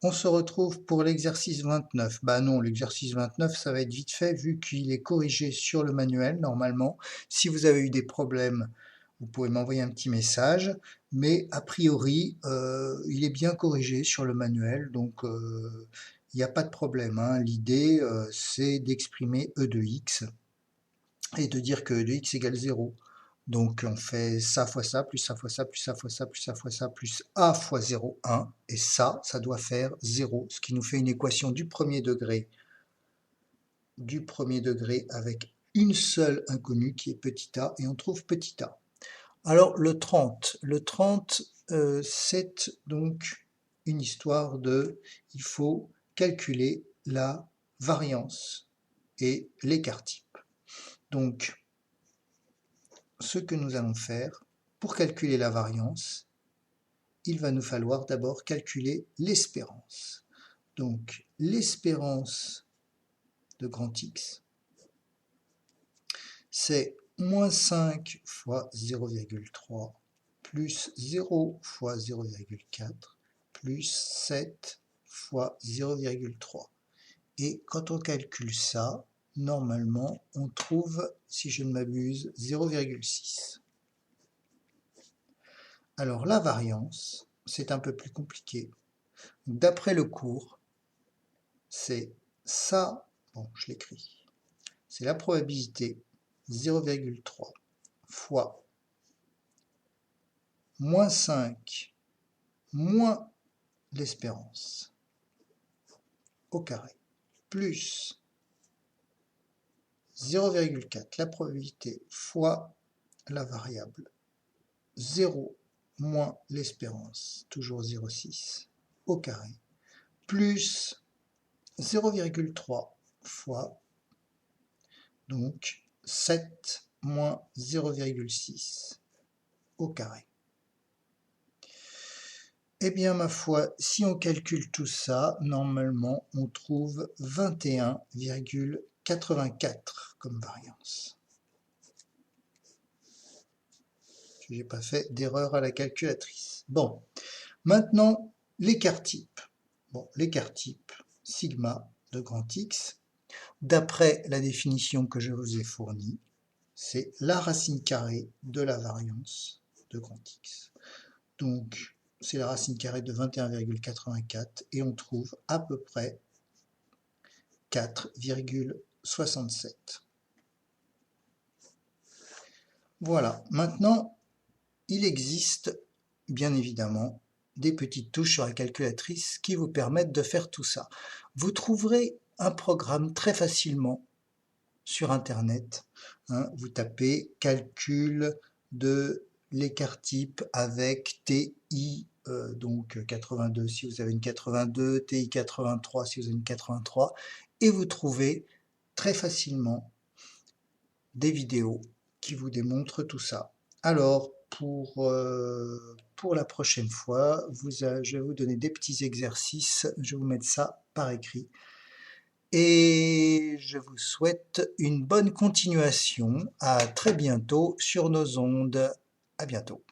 On se retrouve pour l'exercice 29. Bah non, l'exercice 29, ça va être vite fait vu qu'il est corrigé sur le manuel normalement. Si vous avez eu des problèmes, vous pouvez m'envoyer un petit message, mais a priori, il est bien corrigé sur le manuel, donc il n'y a pas de problème, hein. L'idée, c'est d'exprimer e de x et de dire que e de x égale 0. Donc on fait ça fois ça, plus ça fois ça, plus ça fois ça, plus ça fois ça, plus a fois 0, 1. Et ça doit faire 0, ce qui nous fait une équation du premier degré avec une seule inconnue qui est petit a, et on trouve petit a. Alors le 30, c'est donc une histoire de, il faut calculer la variance et l'écart type. Donc, ce que nous allons faire, pour calculer la variance, il va nous falloir d'abord calculer l'espérance. Donc, l'espérance de grand X, c'est moins 5 fois 0,3 plus 0 fois 0,4 plus 7 fois 0,3. Et quand on calcule ça, normalement, on trouve, si je ne m'abuse, 0,6. Alors la variance, c'est un peu plus compliqué. D'après le cours, c'est ça, bon, je l'écris, c'est la probabilité 0,3 fois moins 5 moins l'espérance au carré, plus 0,4, la probabilité, fois la variable 0 moins l'espérance, toujours 0,6, au carré, plus 0,3 fois, donc 7 moins 0,6 au carré. Eh bien, ma foi, si on calcule tout ça, normalement, on trouve 21,84 comme variance. Je n'ai pas fait d'erreur à la calculatrice. Bon, maintenant, l'écart type. Bon, l'écart type, sigma de grand X, d'après la définition que je vous ai fournie, c'est la racine carrée de la variance de grand X. Donc, c'est la racine carrée de 21,84 et on trouve à peu près 4,67. Voilà, maintenant, il existe bien évidemment des petites touches sur la calculatrice qui vous permettent de faire tout ça. Vous trouverez un programme très facilement sur Internet. Hein, vous tapez calcul de l'écart type avec TI, donc 82 si vous avez une 82, TI 83 si vous avez une 83, et vous trouvez très facilement des vidéos qui vous démontrent tout ça. Alors, pour la prochaine fois, je vais vous donner des petits exercices, je vais vous mettre ça par écrit. Et je vous souhaite une bonne continuation. À très bientôt sur nos ondes. À bientôt.